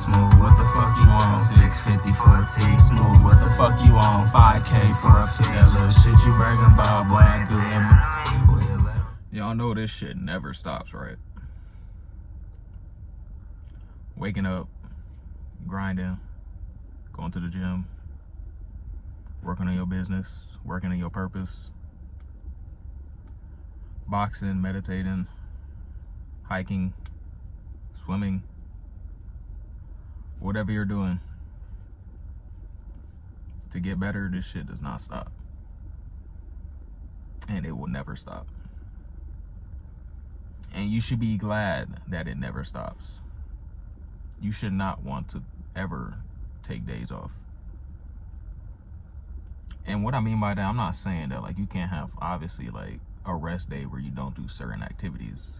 smooth. What the fuck you want? 650 for a T, smooth. What the fuck you want? 5K for a fit. That little shit you bragging about, boy, I do it. Y'all know this shit never stops, right? Waking up, grinding, going to the gym, working on your business, working on your purpose, boxing, meditating, hiking, swimming, whatever you're doing to get better, this shit does not stop. And it will never stop. And you should be glad that it never stops. You should not want to ever take days off. And what I mean by that, I'm not saying that like you can't have obviously like a rest day where you don't do certain activities.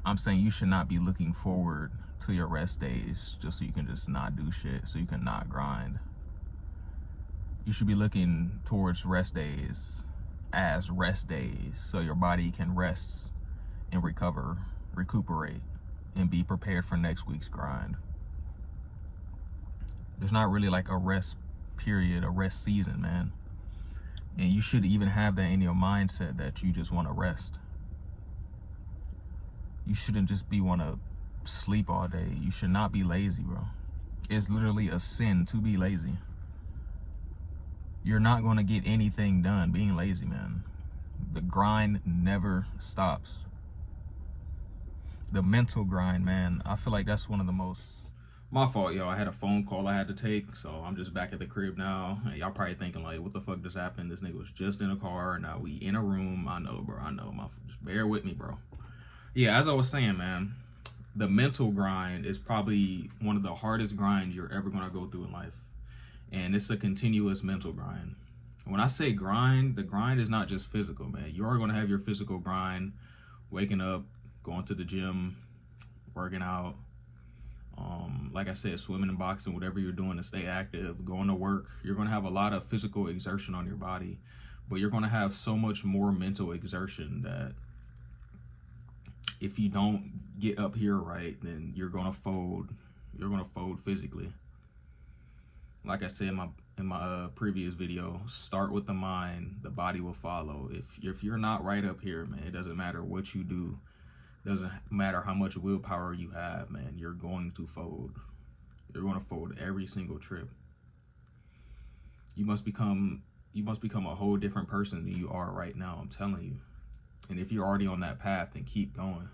I'm saying you should not be looking forward to your rest days just so you can just not do shit, so you can not grind. You should be looking towards rest days as rest days so your body can rest and recuperate, and be prepared for next week's grind. There's not really like a rest period, a rest season, man. And you should even have that in your mindset that you just want to rest. You shouldn't just want to sleep all day. You should not be lazy, bro. It's literally a sin to be lazy. You're not going to get anything done being lazy, man. The grind never stops. The mental grind, man, I feel like that's one of the most... My fault, yo. I had a phone call I had to take, so I'm just back at the crib now. And y'all probably thinking, like, what the fuck just happened? This nigga was just in a car, now we in a room. I know, bro. I know. Just bear with me, bro. Yeah, as I was saying, man, the mental grind is probably one of the hardest grinds you're ever going to go through in life. And it's a continuous mental grind. When I say grind, the grind is not just physical, man. You are going to have your physical grind, waking up, going to the gym, working out, like I said, swimming and boxing, whatever you're doing to stay active, going to work. You're going to have a lot of physical exertion on your body, but you're going to have so much more mental exertion that if you don't get up here right, then you're going to fold. You're going to fold physically. Like I said in my previous video, start with the mind, the body will follow. If you're not right up here, man, it doesn't matter what you do. Doesn't matter how much willpower you have, man, you're going to fold. You're going to fold every single trip. You must become a whole different person than you are right now, I'm telling you. And if you're already on that path, then keep going.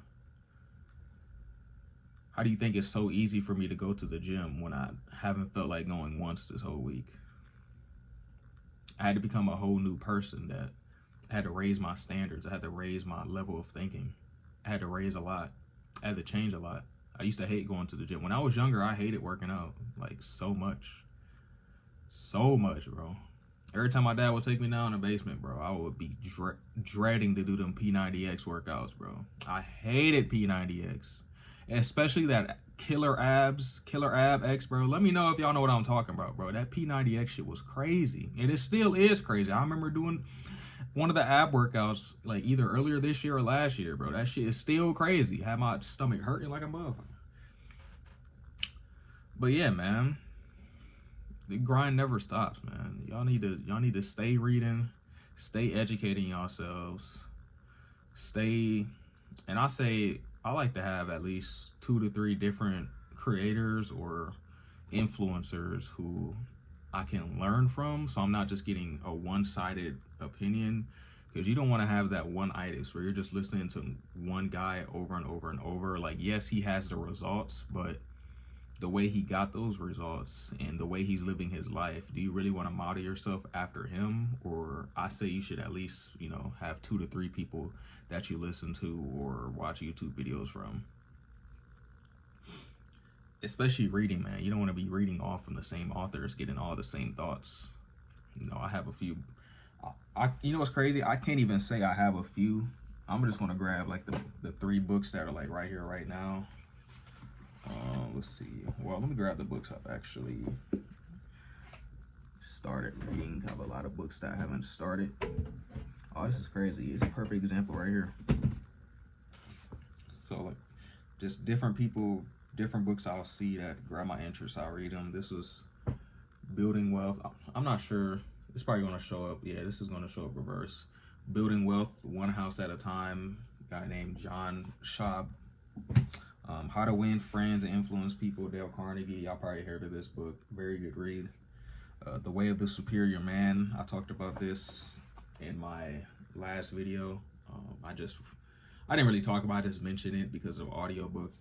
How do you think it's so easy for me to go to the gym when I haven't felt like going once this whole week? I had to become a whole new person. That I had to raise my standards. I had to raise my level of thinking. I had to raise a lot. I had to change a lot. I used to hate going to the gym. When I was younger, I hated working out, like so much. So much, bro. Every time my dad would take me down in the basement, bro, I would be dreading to do them P90X workouts, bro. I hated P90X. Especially that Killer Ab X, bro. Let me know if y'all know what I'm talking about, bro. That P90X shit was crazy. And it still is crazy. I remember doing one of the ab workouts like either earlier this year or last year, bro. That shit is still crazy. Had my stomach hurting like a motherfucker. But yeah, man. The grind never stops, man. Y'all need to stay reading, stay educating yourselves, and I like to have at least 2 to 3 different creators or influencers who I can learn from, so I'm not just getting a one-sided opinion, because you don't want to have that one-itis where you're just listening to one guy over and over and over. Like, yes, he has the results, but the way he got those results and the way he's living his life, do you really want to model yourself after him? Or I say you should at least, have 2 to 3 people that you listen to or watch YouTube videos from. Especially reading, man. You don't want to be reading all from the same authors, getting all the same thoughts. I have a few. You know what's crazy? I can't even say I have a few. I'm just going to grab like the 3 books that are like right here, right now. Let's see. Well, let me grab the books I've actually started reading. I have a lot of books that I haven't started. Oh, this is crazy. It's a perfect example right here. So like just different people different books I'll see that grab my interest, I'll read them. This was Building Wealth. I'm not sure. It's probably going to show up. Yeah, this is going to show up reverse. Building Wealth One House at a Time. Guy named John Schaub. How to Win Friends and Influence People, Dale Carnegie. Y'all probably heard of this book. Very good read. The Way of the Superior Man. I talked about this in my last video. I didn't really talk about it, I just mentioned it because of audiobook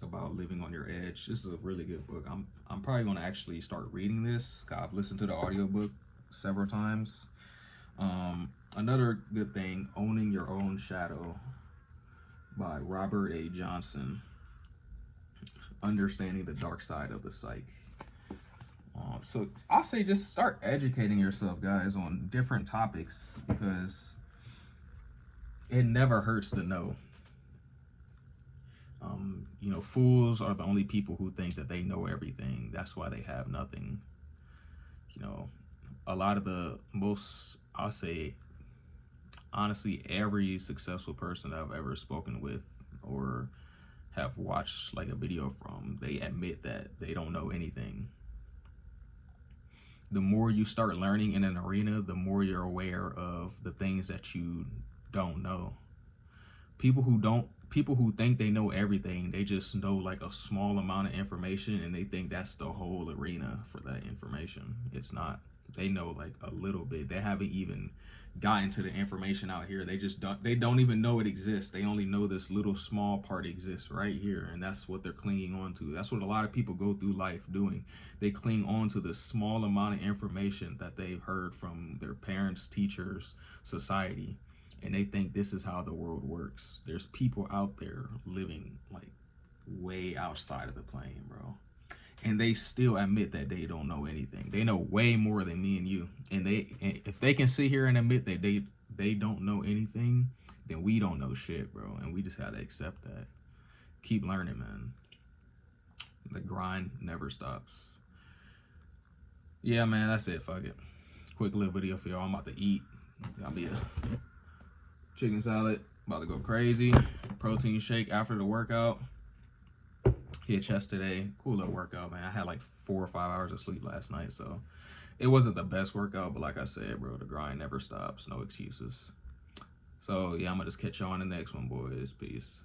about living on your edge. This is a really good book. I'm probably going to actually start reading this. I've listened to the audiobook several times. Another good thing, Owning Your Own Shadow by Robert A. Johnson. Understanding the Dark Side of the Psyche. So I'll say just start educating yourself, guys, on different topics, because it never hurts to know. You know, fools are the only people who think that they know everything. That's why they have nothing. You know, a lot of the most, I'll say, honestly, every successful person that I've ever spoken with or have watched like a video from, they admit that they don't know anything. The more you start learning in an arena, the more you're aware of the things that you don't know. People who think they know everything, they just know like a small amount of information, and they think that's the whole arena for that information. It's not. They know like a little bit. They haven't even gotten to the information out here. They don't even know it exists. They only know this little small part exists right here, and that's what they're clinging on to. That's what a lot of people go through life doing. They cling on to the small amount of information that they've heard from their parents, teachers, society, and they think this is how the world works. There's people out there living like way outside of the plane, bro. And they still admit that they don't know anything. They know way more than me and you. And if they can sit here and admit that they don't know anything, then we don't know shit, bro. And we just gotta accept that. Keep learning, man. The grind never stops. Yeah, man, that's it. Fuck it. Quick little video for y'all. I'm about to eat. Got me a chicken salad. About to go crazy. Protein shake after the workout. Hit chest today. Cool little workout, man. I had like 4 or 5 hours of sleep last night, so it wasn't the best workout, but like I said, bro, the grind never stops. No excuses. So yeah, I'm gonna just catch y'all on the next one, boys. Peace.